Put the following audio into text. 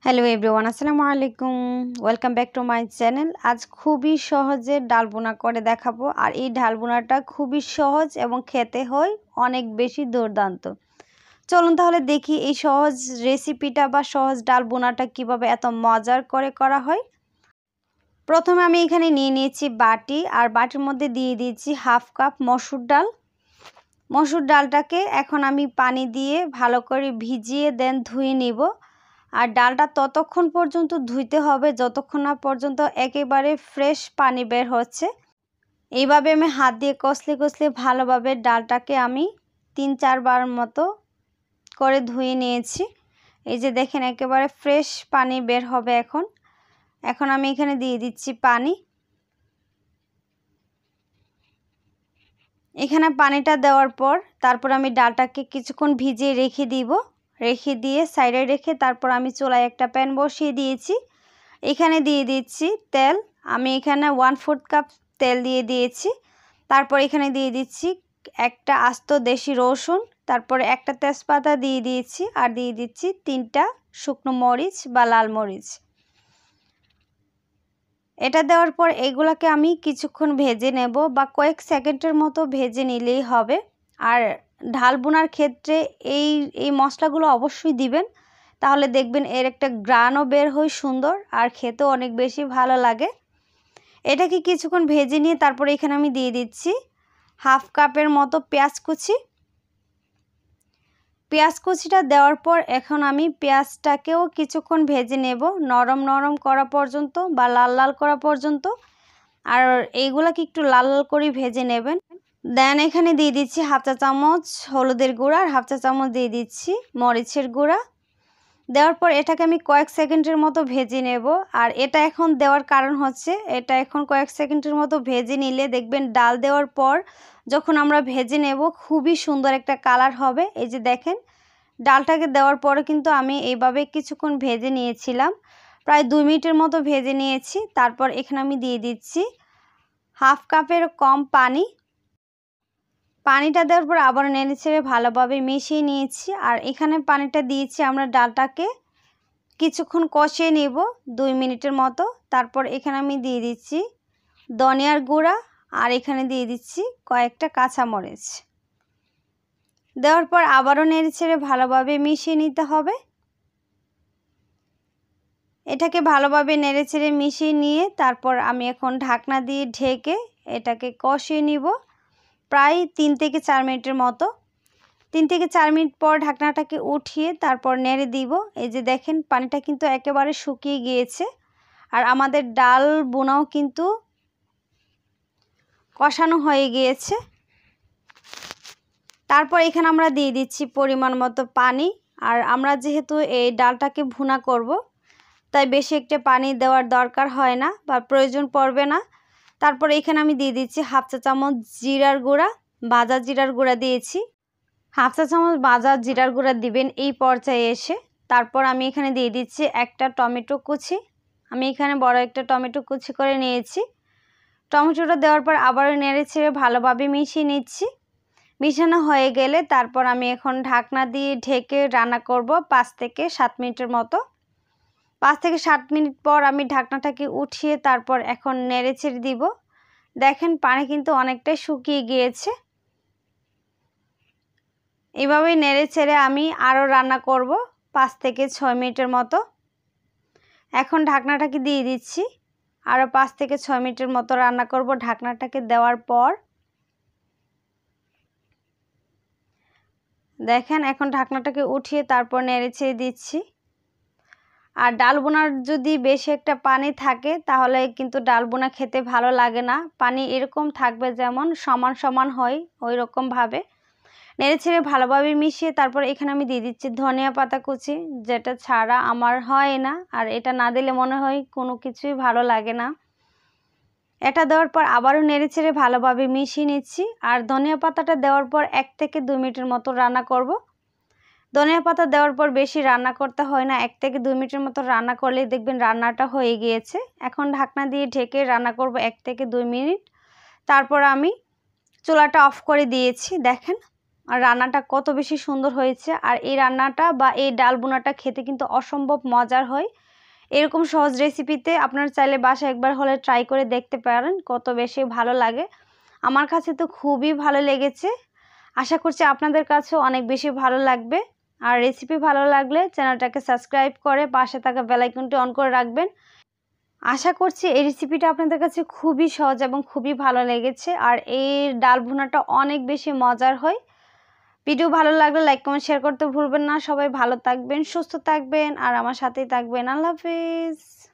Hello everyone, আসসালামু আলাইকুম। Welcome back to my channel. আজ খুবই সহজে ডাল বোনা করে দেখাবো। আর এই ডাল বোনাটা খুবই সহজ এবং খেতে হয় অনেক বেশি দুর্দান্ত। চলুন তাহলে দেখি এই সহজ রেসিপিটা বা সহজ ডাল বোনাটা কিভাবে এত মজার করে করা হয়। প্রথমে আমি এখানে নিয়ে নিয়েছি বাটি, আর বাটির মধ্যে দিয়ে দিয়েছি হাফ কাপ মসুর ডাল। মসুর ডালটাকে এখন আমি পানি দিয়ে ভালো করে ভিজিয়ে দেন ধুয়ে নিব। আর ডালটা ততক্ষণ পর্যন্ত ধুইতে হবে যতক্ষণ না পর্যন্ত একেবারে ফ্রেশ পানি বের হচ্ছে। এইভাবে আমি হাত দিয়ে কষলে কষলে ভালোভাবে ডালটাকে আমি 3-4 বার মতো করে ধুয়ে নিয়েছি। এই যে দেখেন একেবারে ফ্রেশ পানি বের হবে এখন আমি এখানে দিয়ে দিচ্ছি পানি। এখানে পানিটা দেওয়ার পর তারপর আমি ডালটাকে কিছুক্ষণ ভিজিয়ে রেখে দিয়ে সাইডে রেখে তারপর আমি চুলায় একটা প্যান বসিয়ে দিয়েছি। এখানে দিয়ে দিচ্ছি তেল। আমি এখানে 1/4 কাপ তেল দিয়ে দিয়েছি। তারপর এখানে দিয়ে দিচ্ছি একটা আস্ত দেশি রসুন, তারপরে একটা তেজপাতা দিয়ে দিয়েছি, আর দিয়ে দিচ্ছি 3টা শুকনো মরিচ বা লাল মরিচ। এটা দেওয়ার পর এগুলাকে আমি কিছুক্ষণ ভেজে নেব বা কয়েক সেকেন্ডের মতো ভেজে নিলেই হবে। আর ডাল বোনার ক্ষেত্রে এই মশলাগুলো অবশ্যই দিবেন, তাহলে দেখবেন এর একটা গ্রানও বের হয় সুন্দর, আর খেতেও অনেক বেশি ভালো লাগে। এটাকে কিছুক্ষণ ভেজে নিয়ে তারপরে এখানে আমি দিয়ে দিচ্ছি হাফ কাপের মতো পেঁয়াজ কুচি। পেঁয়াজ কুচিটা দেওয়ার পর এখন আমি পেঁয়াজটাকেও কিছুক্ষণ ভেজে নেব, নরম নরম করা পর্যন্ত বা লাল লাল করা পর্যন্ত। আর এইগুলাকে একটু লাল লাল করে ভেজে নেবেন। দেন এখানে দিয়ে দিচ্ছি হাফ চা চামচ হলুদের গুঁড়া, আর হাফ চা চামচ দিয়ে দিচ্ছি মরিচের গুঁড়া। দেওয়ার পর এটাকে আমি কয়েক সেকেন্ডের মতো ভেজে নেব। আর এটা এখন দেওয়ার কারণ হচ্ছে, এটা এখন কয়েক সেকেন্ডের মতো ভেজে নিলে দেখবেন ডাল দেওয়ার পর যখন আমরা ভেজে নেব খুবই সুন্দর একটা কালার হবে। এই যে দেখেন ডালটাকে দেওয়ার পরে কিন্তু আমি এইভাবে কিছুক্ষণ ভেজে নিয়েছিলাম, প্রায় 2 মিনিটের মতো ভেজে নিয়েছি। তারপর এখানে আমি দিয়ে দিচ্ছি হাফ কাপের কম পানি। পানিটা দেওয়ার পর আবার নেড়ে ছেড়ে ভালোভাবে মিশিয়ে নিয়েছি। আর এখানে পানিটা দিয়েছি আমরা ডালটাকে কিছুক্ষণ কষিয়ে নেব 2 মিনিটের মতো। তারপর এখানে আমি দিয়ে দিচ্ছি ধনিয়ার গুঁড়া, আর এখানে দিয়ে দিচ্ছি কয়েকটা কাঁচামরিচ। দেওয়ার পর আবারও নেড়ে ছেড়ে ভালোভাবে মিশিয়ে নিতে হবে। এটাকে ভালোভাবে নেড়ে ছেড়ে মিশিয়ে নিয়ে তারপর আমি এখন ঢাকনা দিয়ে ঢেকে এটাকে কষিয়ে নিব প্রায় 3 থেকে 4 মিনিটের মতো। 3 থেকে 4 মিনিট পর ঢাকনাটাকে উঠিয়ে তারপর নেড়ে দিব। এই যে দেখেন পানিটা কিন্তু একেবারে শুকিয়ে গিয়েছে, আর আমাদের ডাল বোনাও কিন্তু কষানো হয়ে গিয়েছে। তারপর এখানে আমরা দিয়ে দিচ্ছি পরিমাণ মতো পানি। আর আমরা যেহেতু এই ডালটাকে ভুনা করব, তাই বেশি একটা পানি দেওয়ার দরকার হয় না বা প্রয়োজন পড়বে না। তারপর এখানে আমি দিয়ে দিচ্ছি হাফ চা চামচ জিরার গুঁড়া, ভাজা জিরার গুঁড়া দিয়েছি। হাফ চা চামচ ভাজা জিরার গুঁড়া দিবেন এই পর্যায়ে এসে। তারপর আমি এখানে দিয়ে দিচ্ছি একটা টমেটো কুচি। আমি এখানে বড় একটা টমেটো কুচি করে নিয়েছি। টমেটোটা দেওয়ার পর আবারও নেড়ে ছেড়ে ভালোভাবে মিশিয়ে নিচ্ছি। মিশানো হয়ে গেলে তারপর আমি এখন ঢাকনা দিয়ে ঢেকে রান্না করব 5 থেকে 7 মিনিটের মতো। 5 থেকে 7 মিনিট পর আমি ঢাকনাটাকে উঠিয়ে তারপর এখন নেড়ে ছেড়ে দিব। দেখেন পানি কিন্তু অনেকটাই শুকিয়ে গিয়েছে। এভাবেই নেড়ে ছেড়ে আমি আরও রান্না করব 5 থেকে 6 মিনিটের মতো। এখন ঢাকনাটাকে দিয়ে দিচ্ছি, আরও 5 থেকে 6 মিনিটের মতো রান্না করব ঢাকনাটাকে দেওয়ার পর। দেখেন এখন ঢাকনাটাকে উঠিয়ে তারপর নেড়ে ছেড়ে দিচ্ছি। আর ডাল বোনার যদি বেশি একটা পানি থাকে তাহলে কিন্তু ডাল বোনা খেতে ভালো লাগে না। পানি এরকম থাকবে যেমন সমান সমান হয়, ওই রকমভাবে নেড়ে ছেড়ে ভালোভাবে মিশিয়ে তারপর এখানে আমি দিয়ে দিচ্ছি ধনিয়া পাতা কুচি, যেটা ছাড়া আমার হয় না, আর এটা না দিলে মনে হয় কোনো কিছুই ভালো লাগে না। এটা দেওয়ার পর আবারও নেড়ে ছেড়ে ভালোভাবে মিশিয়ে নিচ্ছি। আর ধনিয়া পাতাটা দেওয়ার পর 1 থেকে 2 মিনিটের মতো রান্না করব। ধনিয়া পাতা দেওয়ার পর বেশি রান্না করতে হয় না, 1 থেকে 2 মিনিটের মতো রান্না করলেই দেখবেন রান্নাটা হয়ে গিয়েছে। এখন ঢাকনা দিয়ে ঢেকে রান্না করব 1 থেকে 2 মিনিট। তারপর আমি চুলাটা অফ করে দিয়েছি। দেখেন আর রান্নাটা কত বেশি সুন্দর হয়েছে। আর এই রান্নাটা বা এই ডাল বোনাটা খেতে কিন্তু অসম্ভব মজার হয়। এরকম সহজ রেসিপিতে আপনারা চাইলে বাসায় একবার হলে ট্রাই করে দেখতে পারেন, কত বেশি ভালো লাগে। আমার কাছে তো খুবই ভালো লেগেছে। আশা করছি আপনাদের কাছেও অনেক বেশি ভালো লাগবে। আর রেসিপি ভালো লাগলে চ্যানেলটাকে সাবস্ক্রাইব করে পাশে থাকা বেল আইকনটি অন করে রাখবেন। আশা করছি এই রেসিপিটা আপনাদের কাছে খুবই সহজ এবং খুবই ভালো লেগেছে। আর এই ডাল ভুনাটা অনেক বেশি মজার হয়। ভিডিও ভালো লাগলে লাইক কমেন্ট শেয়ার করতে ভুলবেন না। সবাই ভালো থাকবেন, সুস্থ থাকবেন আর আমার সাথেই থাকবেন। আল্লাহ হাফেজ।